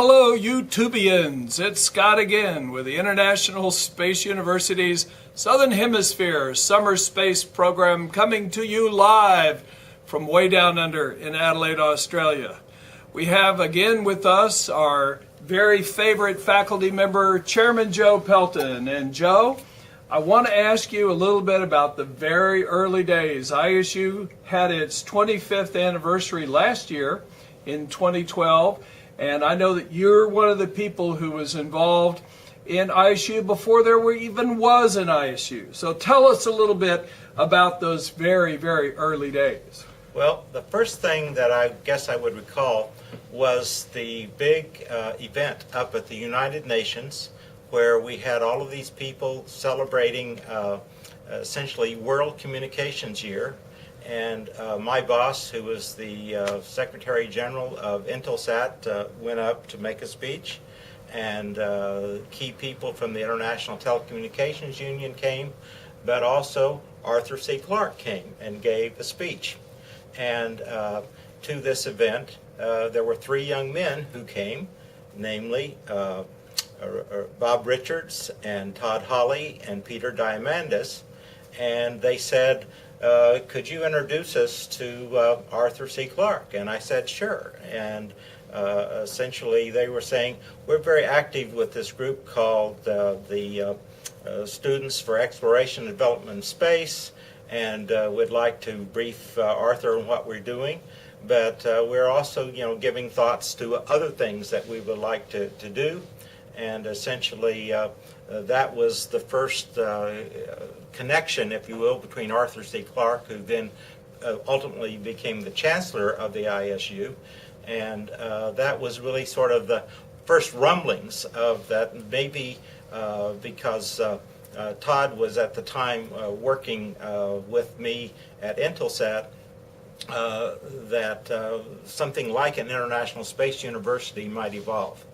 Hello, YouTubians. It's Scott again with the International Space University's Southern Hemisphere Summer Space Program, coming to you live from way down under in Adelaide, Australia. We have again with us our very favorite faculty member, Chairman Joe Pelton. And Joe, I want to ask you a little bit about the very early days. ISU had its 25th anniversary last year in 2012. And I know that you're one of the people who was involved in ISU before there even was an ISU. So tell us a little bit about those very, very early days. Well, the first thing that I guess I would recall was the big event up at the United Nations, where we had all of these people celebrating essentially World Communications Year. And my boss, who was the Secretary General of Intelsat, went up to make a speech, and key people from the International Telecommunications Union came, but also Arthur C. Clarke came and gave a speech. And to this event, there were three young men who came, namely Bob Richards and Todd Hawley and Peter Diamandis, and they said, could you introduce us to Arthur C. Clarke? And I said, sure. And essentially they were saying, we're very active with this group called the Students for Exploration and Development in Space, and we'd like to brief Arthur on what we're doing. But we're also, giving thoughts to other things that we would like to do. And essentially that was the first connection, if you will, between Arthur C. Clarke, who then ultimately became the Chancellor of the ISU, and that was really sort of the first rumblings of that, maybe because Todd was at the time working with me at Intelsat, that something like an International Space University might evolve.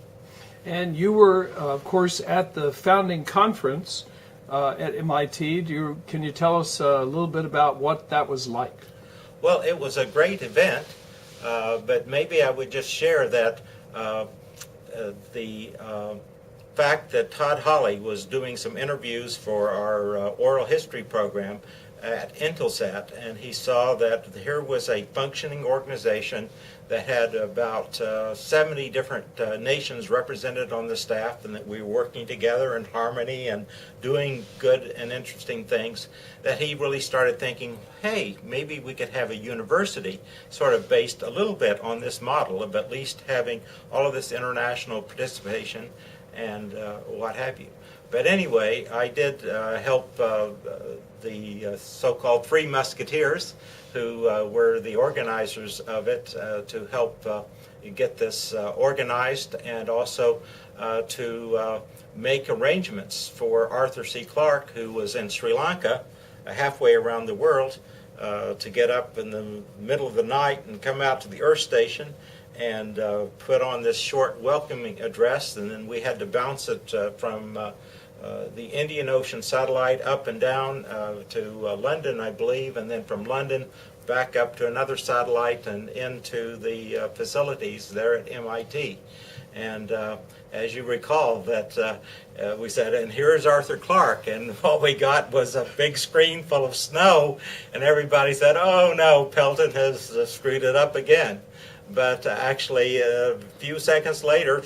And you were, of course, at the founding conference at MIT. Can you tell us a little bit about what that was like? Well, it was a great event, but maybe I would just share that the fact that Todd Hawley was doing some interviews for our oral history program at Intelsat, and he saw that here was a functioning organization that had about 70 different nations represented on the staff, and that we were working together in harmony and doing good and interesting things, that he really started thinking, hey, maybe we could have a university sort of based a little bit on this model of at least having all of this international participation and what have you. But anyway, I did help the so-called Three Musketeers, who were the organizers of it, to help get this organized, and also to make arrangements for Arthur C. Clarke, who was in Sri Lanka, halfway around the world, to get up in the middle of the night and come out to the Earth Station and put on this short welcoming address, and then we had to bounce it from the Indian Ocean satellite up and down to London, I believe, and then from London back up to another satellite and into the facilities there at MIT. And as you recall, that we said, and here's Arthur Clarke, and what we got was a big screen full of snow, and everybody said, oh no, Pelton has screwed it up again. But actually a few seconds later,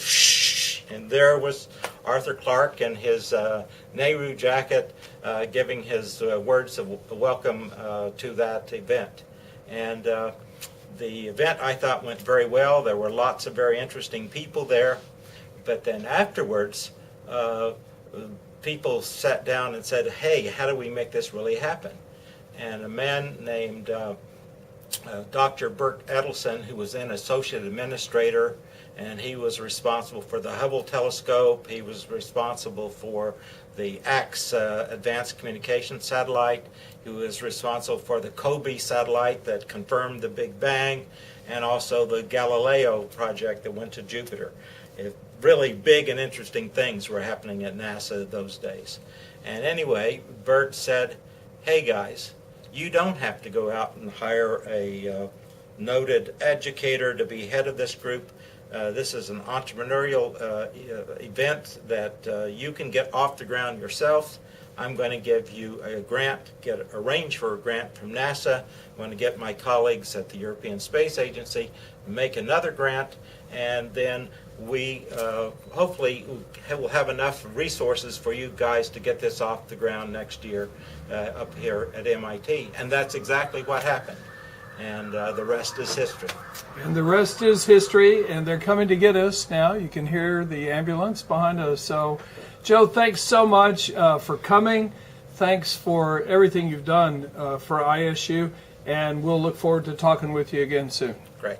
and there was Arthur Clarke in his Nehru jacket giving his words of welcome to that event. And the event, I thought, went very well. There were lots of very interesting people there. But then afterwards, people sat down and said, hey, how do we make this really happen? And a man named Dr. Bert Edelson, who was then associate administrator, and he was responsible for the Hubble telescope. He was responsible for the AX Advanced Communication Satellite. He was responsible for the COBE satellite that confirmed the Big Bang, and also the Galileo project that went to Jupiter. Really big and interesting things were happening at NASA those days. And anyway, Bert said, hey guys, you don't have to go out and hire a noted educator to be head of this group. This is an entrepreneurial event that you can get off the ground yourself. I'm going to give you a grant, arrange for a grant from NASA. I'm going to get my colleagues at the European Space Agency, make another grant, and then we hopefully will have enough resources for you guys to get this off the ground next year up here at MIT. And that's exactly what happened. And the rest is history. And the rest is history, and they're coming to get us now. You can hear the ambulance behind us. So, Joe, thanks so much for coming. Thanks for everything you've done for ISU, and we'll look forward to talking with you again soon. Great.